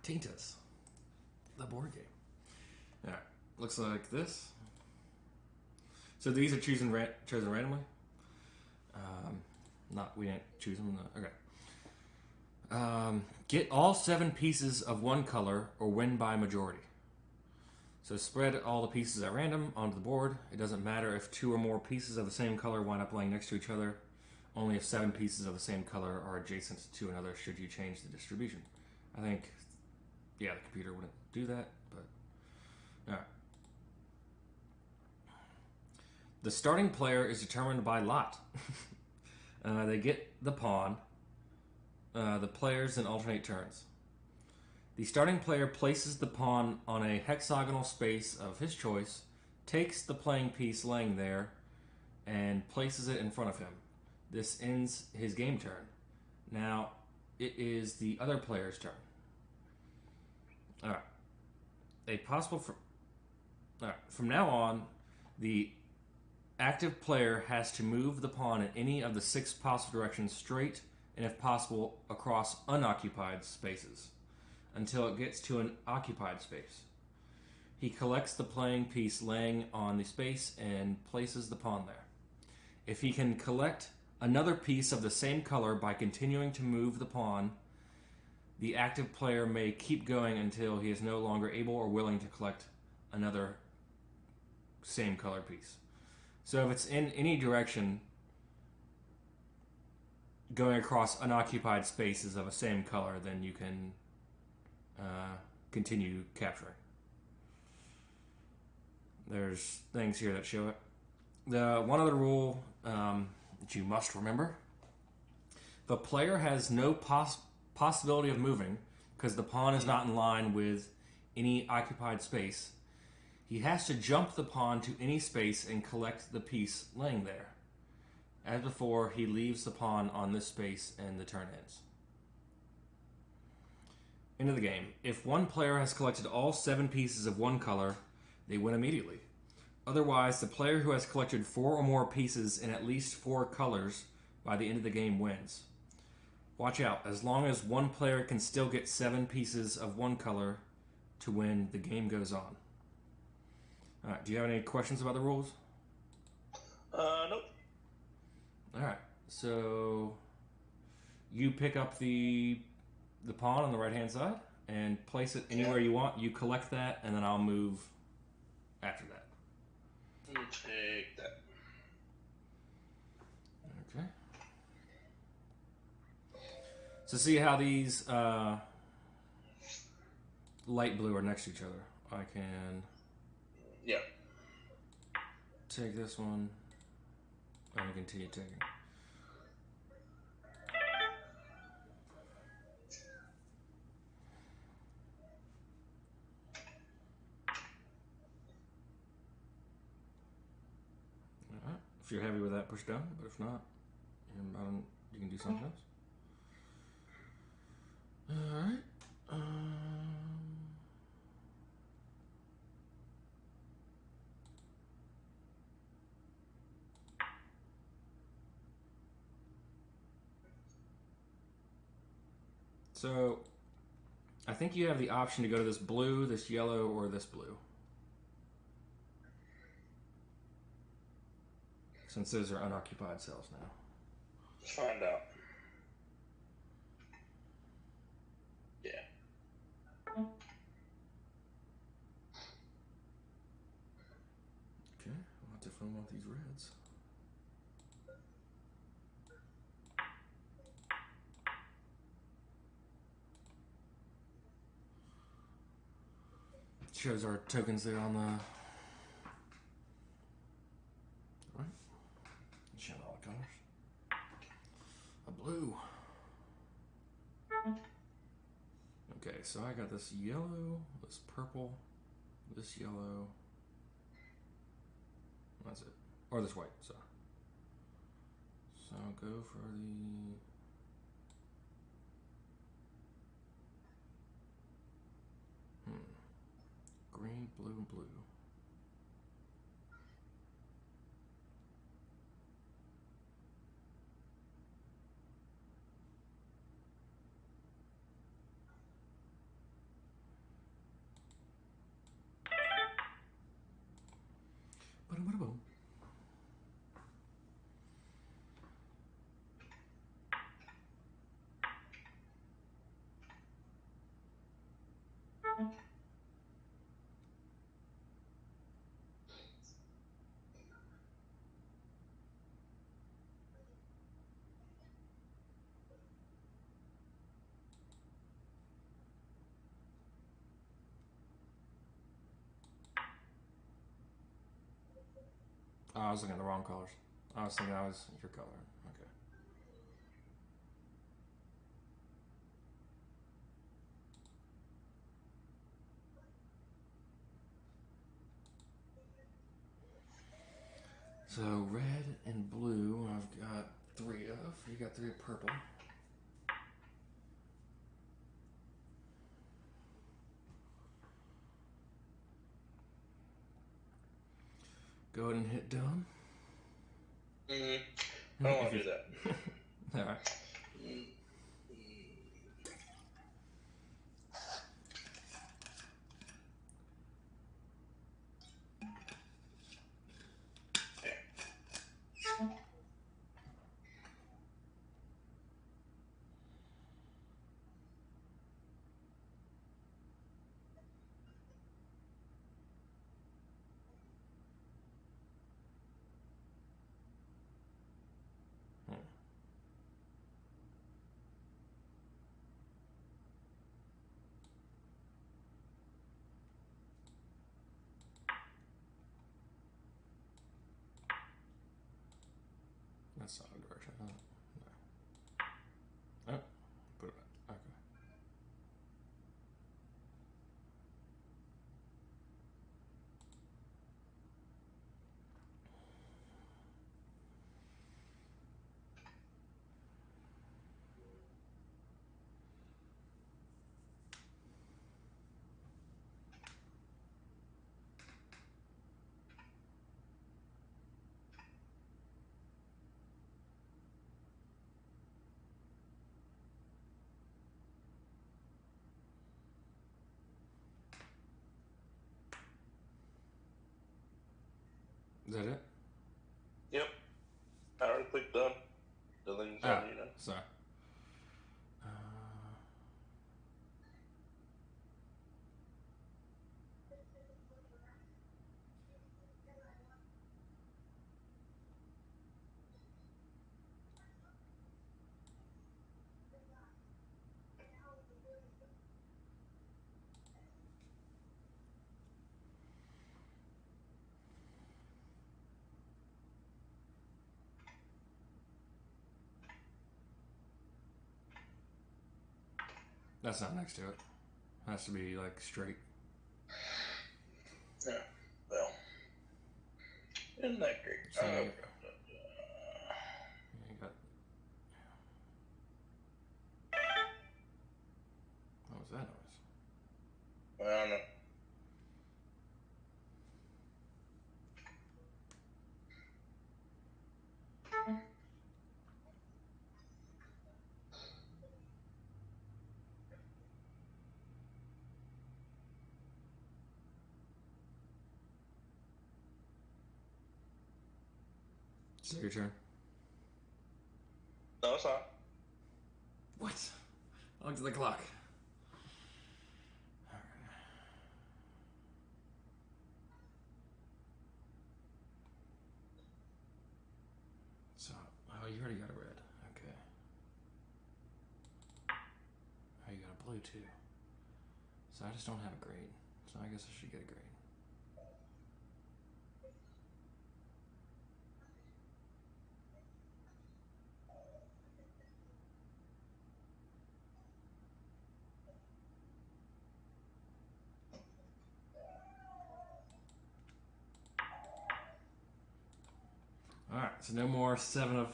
Tintas, the board game. All right, looks like this. So these are chosen randomly. We didn't choose them. Okay. Get all 7 pieces of one color or win by majority. So spread all the pieces at random onto the board. It doesn't matter if 2 or more pieces of the same color wind up laying next to each other. Only if 7 pieces of the same color are adjacent to another should you change the distribution. I think, yeah, the computer wouldn't do that, but all right. The starting player is determined by lot. They get the pawn. The players then alternate turns. The starting player places the pawn on a hexagonal space of his choice, takes the playing piece laying there, and places it in front of him. This ends his game turn. Now, it is the other player's turn. All right. From now on, the active player has to move the pawn in any of the 6 possible directions straight, and if possible, across unoccupied spaces, until it gets to an occupied space. He collects the playing piece laying on the space and places the pawn there. If he can collect another piece of the same color by continuing to move the pawn, the active player may keep going until he is no longer able or willing to collect another same color piece. So if it's in any direction, going across unoccupied spaces of a same color, then you can continue capturing. There's things here that show it. The one other rule that you must remember: the player has no possibility of moving because the pawn is not in line with any occupied space. He has to jump the pawn to any space and collect the piece laying there. As before, he leaves the pawn on this space and the turn ends. End of the game. If one player has collected all 7 pieces of one color, they win immediately. Otherwise, the player who has collected 4 or more pieces in at least 4 colors by the end of the game wins. Watch out. As long as one player can still get 7 pieces of one color to win, the game goes on. All right, do you have any questions about the rules? Nope. All right, so you pick up the pawn on the right-hand side and place it anywhere you want. You collect that, and then I'll move after that. You take that. Okay. So see how these light blue are next to each other. I can take this one and continue taking. Alright. If you're happy with that, push down, but if not, you can do something else. Alright. So, I think you have the option to go to this blue, this yellow, or this blue. Since those are unoccupied cells now. Let's find out. Yeah. Okay, I'll definitely want these reds. Shows our tokens there on the right. Show all the colors. A blue. Okay, so I got this yellow, this purple, this yellow. That's it. Or this white, so. So I'll go for the green, blue, and blue. Oh, I was looking at the wrong colors. I was thinking that was your color. Okay. So red and blue, I've got 3 of. You got 3 of purple. Go ahead and hit done. I don't want to do that. All right. That's not a direction. No. Oh, put it back. Okay. Is that it? Yep. I already clicked done. The link's on you now. Sorry. That's not next to it. It has to be like straight. Yeah. Well. Isn't that great? So you got. What was that noise? I don't know. Is it your turn? No, it's not. What? I looked at the clock. Alright. So, oh, you already got a red. Okay. Oh, you got a blue too. So I just don't have a green. So I guess I should get a green. Alright, so no more 7 of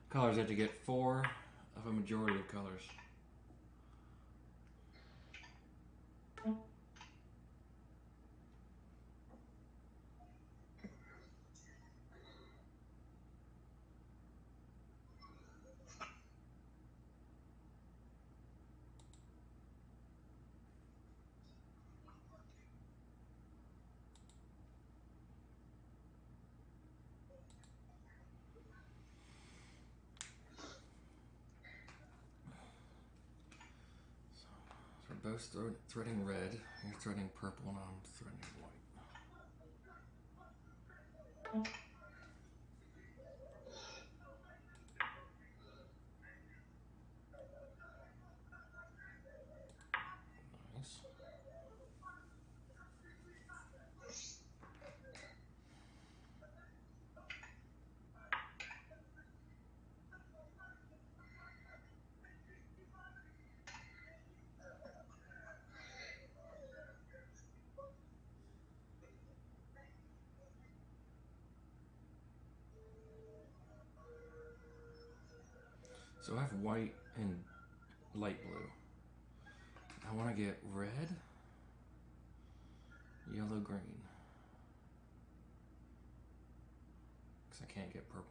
colors. You have to get 4 of a majority of colors. So we're both threading red. You're threading purple and I'm threading white. Nice. So I have white and light blue. I want to get red, yellow, green. Because I can't get purple.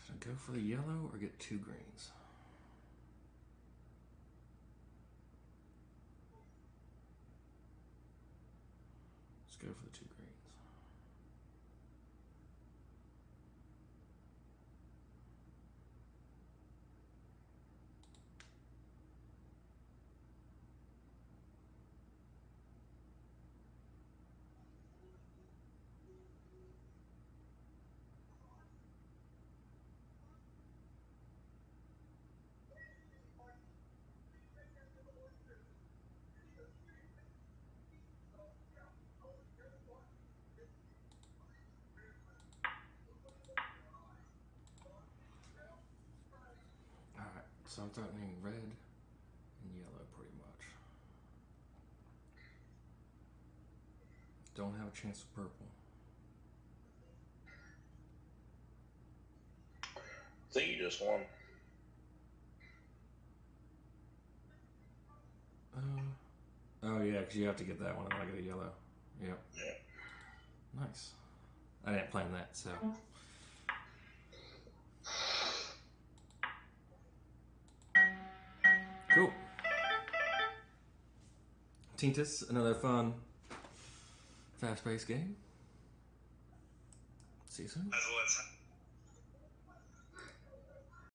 Should I go for the yellow or get 2 greens? Let's go for the 2 greens. Alright, so I'm threatening red and yellow pretty much. Don't have a chance with purple. I think you just won. Oh yeah, because you have to get that one and I get a yellow. Yep. Yeah. Nice. I didn't plan that, so. Cool. Tintas, another fun, fast-paced game. See you soon.